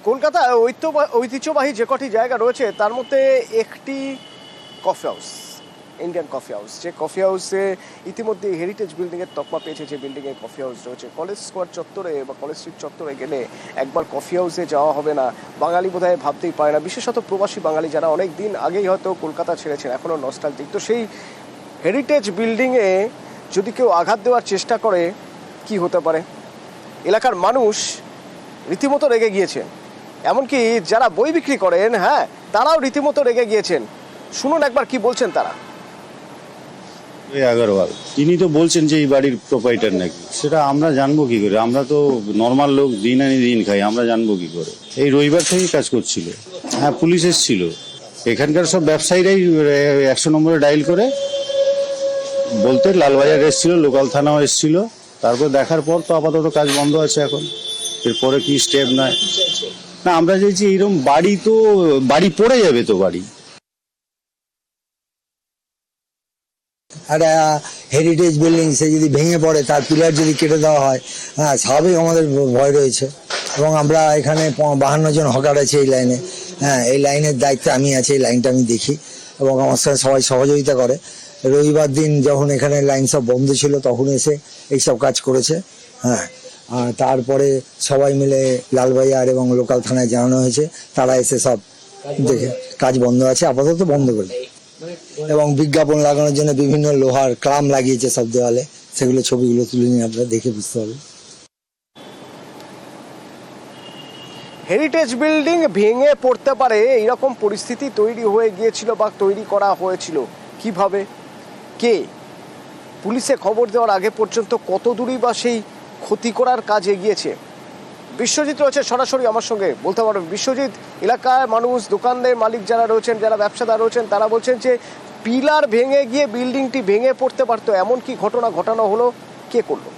কলকাতায় ঐতিহ্যবাহী যে কটি জায়গা রয়েছে তার মধ্যে একটি coffee house, Indian coffee house. যে কফি হাউসে ইতিমধ্যে হেরিটেজ বিল্ডিংয়ের তকমা পেয়েছে। যে বিল্ডিংয়ে কফি হাউস রয়েছে, কলেজ স্কোয়ার চত্বরে বা কলেজ স্ট্রিট চত্বরে গেলে একবার কফি হাউসে যাওয়া হবে না বাঙালি বোধহয় ভাবতেই পারে না। বিশেষত প্রবাসী বাঙালি যারা অনেক দিন আগেই হয়তো কলকাতা ছেড়েছেন, এখনও নস্টালজিক। তো সেই হেরিটেজ বিল্ডিংয়ে যদি কেউ আঘাত দেওয়ার চেষ্টা করে কি হতে পারে? এলাকার মানুষ রীতিমতো রেগে গিয়েছেন, এমনকি যারা বই বিক্রি করেন তারাও রীতিমতো রেগে গিয়েছেন। শুনুন একবার কি বলছেন তারা। আগরওয়াল তিনি তো বলছেন যে এই বাড়ির প্রোপাইটার নাকি, সেটা আমরা জানবো কি করে? আমরা তো নর্মাল লোক, দিন আনি দিন খাই, আমরা জানবো কি করে? এই রবিবার থেকেই কাজ করছিল। পুলিশ এসেছিল, এখানকার সব ব্যবসায়ীরাই 100 নম্বরে ডায়াল করে বলতে লালবাজার এসেছিল, লোকাল থানাও এসেছিল। তারপর দেখার পর তো আপাতত কাজ বন্ধ আছে। এখন এরপরে কি স্টেপ নেয় না, আমরা চাইছি এইরকম বাড়ি তো বাড়ি পড়ে যাবে তো বাড়ি। একটা হেরিটেজ বিল্ডিং সে যদি ভেঙে পড়ে, তার পিলার যদি কেটে দেওয়া হয়, স্বাভাবিক আমাদের ভয় রয়েছে। এবং আমরা এখানে 52 জন হকার আছে এই লাইনে। এই লাইনের দায়িত্বে আমি আছি, এই লাইনটা আমি দেখি এবং আমার সাথে সবাই সহযোগিতা করে। রবিবার দিন যখন এখানে লাইন সব বন্ধ ছিল তখন এসে এইসব কাজ করেছে। তারপরে সবাই মিলে লালবাজার এবং লোকাল থানায় জানানো হয়েছে, তারা এসে সব দেখে কাজ বন্ধ আছে, আপাতত বন্ধ করে। এবং বিজ্ঞাপন লাগানোর জন্য বিভিন্ন লোহার ক্লাম লাগিয়েছে সব দেওয়ালে, সেগুলো ছবিগুলো তুলে নিয়ে আপনারা দেখে বুঝতে হবে। হেরিটেজ বিল্ডিং ভেঙে পড়তে পারে এইরকম পরিস্থিতি তৈরি হয়ে গিয়েছিল বা তৈরি করা হয়েছিল কিভাবে, কে? পুলিশে খবর দেওয়ার আগে পর্যন্ত কত দূরই বা সেই ক্ষতি করার কাজ এগিয়েছে? বিশ্বজিৎ রয়েছে সরাসরি আমার সঙ্গে, বলতে পারবেন। বিশ্বজিৎ, এলাকায় মানুষ, দোকানদের মালিক যারা রয়েছেন, যারা ব্যবসাদার রয়েছেন, তারা বলছেন যে পিলার ভেঙে গিয়ে বিল্ডিংটি ভেঙে পড়তে পারতো, এমন কি ঘটনা ঘটানো হলো? কে করলো?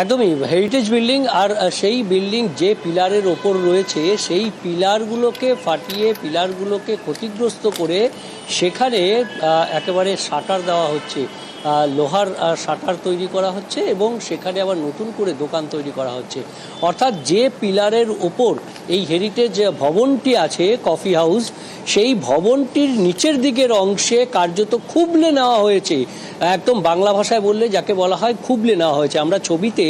একদমই হেরিটেজ বিল্ডিং, আর সেই বিল্ডিং যে পিলারের ওপর রয়েছে সেই পিলারগুলোকে ফাটিয়ে, পিলারগুলোকে ক্ষতিগ্রস্ত করে সেখানে একেবারে শাটার দেওয়া হচ্ছে, লোহার শাটার তৈরি করা হচ্ছে এবং সেখানে আবার নতুন করে দোকান তৈরি করা হচ্ছে। অর্থাৎ যে পিলারের ওপর এই হেরিটেজ ভবনটি আছে, কফি হাউস, সেই ভবনটির নিচের দিকের অংশে কার্যত খুবলে নেওয়া হয়েছে। একদম বাংলা ভাষায় বললে যাকে বলা হয় খুবলে নেওয়া হয়েছে। আমরা ছবিতে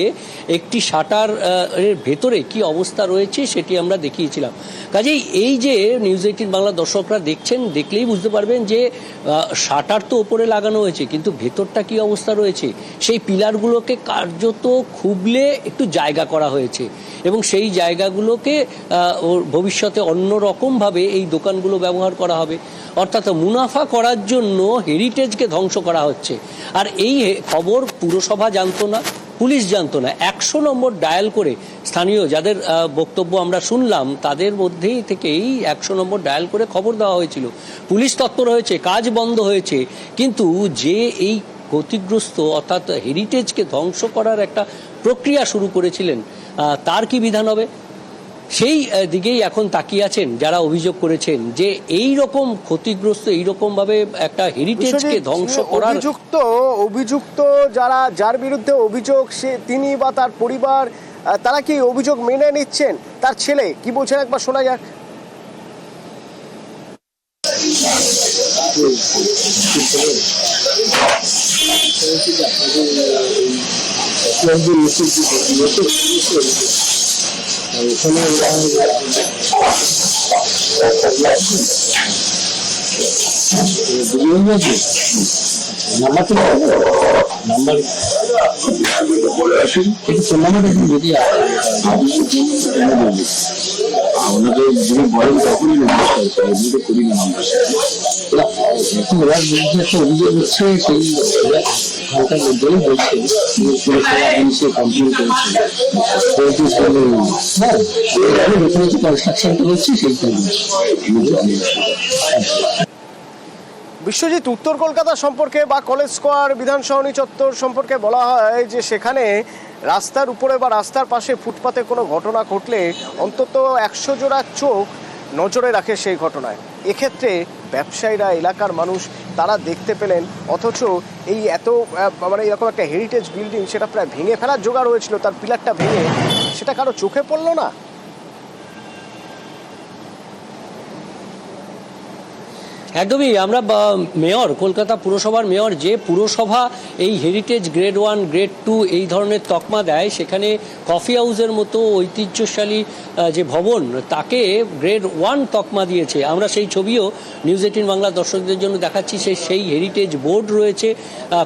একটি শাটার এর ভেতরে কি অবস্থা রয়েছে সেটি আমরা দেখিয়েছিলাম। কাজেই এই যে নিউজ 18 বাংলা দর্শকরা দেখছেন, দেখলেই বুঝতে পারবেন যে শাটার তো ওপরে লাগানো হয়েছে, কিন্তু ভেতরটা কি অবস্থা রয়েছে। সেই পিলারগুলোকে কার্যত খুবলে একটু জায়গা করা হয়েছে এবং সেই জায়গাগুলোকে ভবিষ্যতে অন্য রকমভাবে এই দোকানগুলো ব্যবহার করা হবে। অর্থাৎ মুনাফা করার জন্য হেরিটেজকে ধ্বংস করা হচ্ছে। আর এই খবর পুরসভা জানতো না, পুলিশ জানতো না। 100 নম্বর ডায়াল করে স্থানীয় যাদের বক্তব্য আমরা শুনলাম তাদের মধ্যেই থেকেই 100 নম্বর ডায়াল করে খবর দেওয়া হয়েছিল। পুলিশ তৎপর হয়েছে, কাজ বন্ধ হয়েছে, কিন্তু যে এই ক্ষতিগ্রস্ত অর্থাৎ হেরিটেজকে ধ্বংস করার একটা প্রক্রিয়া শুরু করেছিলেন তার কি বিধান হবে? সেই দিকেই এখন তাকিয়ে আছেন যারা অভিযোগ করেছেন যে এই রকম ক্ষতিগ্রস্ত, এইরকম ভাবে একটা হেরিটেজকে ধ্বংস করার অভিযুক্ত যার বিরুদ্ধে অভিযোগ, সে তিনি বা তার পরিবার, তারা কি অভিযোগ মেনে নিচ্ছেন? তার ছেলে কি বলছেন একবার শোনা যাক। আমাদের যিনি বলেন তখনই নমস্কার করি না আমরা। ওরা একটা অভিযোগ হচ্ছে সেই ঘন্টার মধ্যেই বলছে পুরসভা কমপ্লেন করেছে, কনস্ট্রাকশনটা হচ্ছে সেই কারণে। বিশ্বজিৎ, উত্তর কলকাতা সম্পর্কে বা কলেজ স্কোয়ার, বিধানসভা চত্বর সম্পর্কে বলা হয় যে সেখানে রাস্তার উপরে বা রাস্তার পাশে ফুটপাতে কোনো ঘটনা ঘটলে অন্তত 100 জোড়া চোখ নজরে রাখে সেই ঘটনায়। এক্ষেত্রে ব্যবসায়ীরা, এলাকার মানুষ তারা দেখতে পেলেন, অথচ এই এত মানে এরকম একটা হেরিটেজ বিল্ডিং সেটা প্রায় ভেঙে ফেলার জোগাড় হয়েছিল, তার পিলারটা ভেঙে, সেটা কারো চোখে পড়লো না। একদমই। আমরা মেয়র, কলকাতা পুরসভার মেয়র, যে পুরসভা এই হেরিটেজ গ্রেড 1 গ্রেড 2 এই ধরনের তকমা দেয়, সেখানে কফি হাউসের মতো ঐতিহ্যশালী যে ভবন তাকে গ্রেড 1 তকমা দিয়েছে। আমরা সেই ছবিও নিউজ 18 বাংলা দর্শকদের জন্য দেখাচ্ছি। সেই হেরিটেজ বোর্ড রয়েছে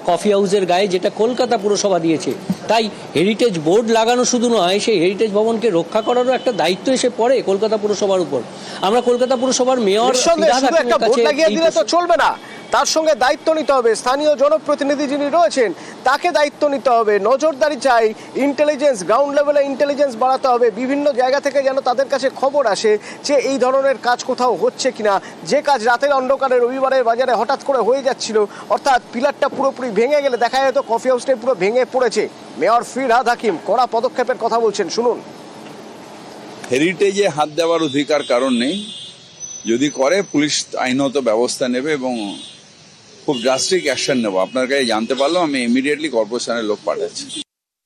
কফি হাউসের গায়ে, যেটা কলকাতা পুরসভা দিয়েছে। তাই হেরিটেজ বোর্ড লাগানো শুধু নয়, সেই হেরিটেজ ভবনকে রক্ষা করারও একটা দায়িত্ব এসে পড়ে কলকাতা পুরসভার উপর। আমরা কলকাতা পুরসভার মেয়র লাগিয়ে দিলে তো চলবে না, তার সঙ্গে দায়িত্ব নিতে হবে। স্থানীয় জনপ্রতিনিধি যিনি রয়েছেন তাকে দায়িত্ব নিতে হবে, নজরদারি চাই, ইন্টেলিজেন্স, গ্রাউন্ড লেভেলে ইন্টেলিজেন্স বাড়াতে হবে। বিভিন্ন জায়গা থেকে যেন তাদের কাছে খবর আসে যে এই ধরনের কাজ কোথাও হচ্ছে কিনা। যে কাজ রাতের অন্ধকারে রবিবারের বাজারে হঠাৎ করে হয়ে যাচ্ছিল, অর্থাৎ পিলারটা পুরোপুরি ভেঙে গেলে দেখা যেত কফি হাউসটাই পুরো ভেঙে পড়েছে। মেয়র ফিরহাদ হাকিম কড়া পদক্ষেপের কথা বলছেন, শুনুন। হেরিটেজে হাত দেওয়ার অধিকার কারণ নেই, যদি করে পুলিশ আইনত ব্যবস্থা নেবে এবং খুব ড্রাস্টিক অ্যাকশন নেব। আপনার কাছে জানতে পারলাম, আমি ইমিডিয়েটলি কর্পোরেশনের লোক পাঠাচ্ছি।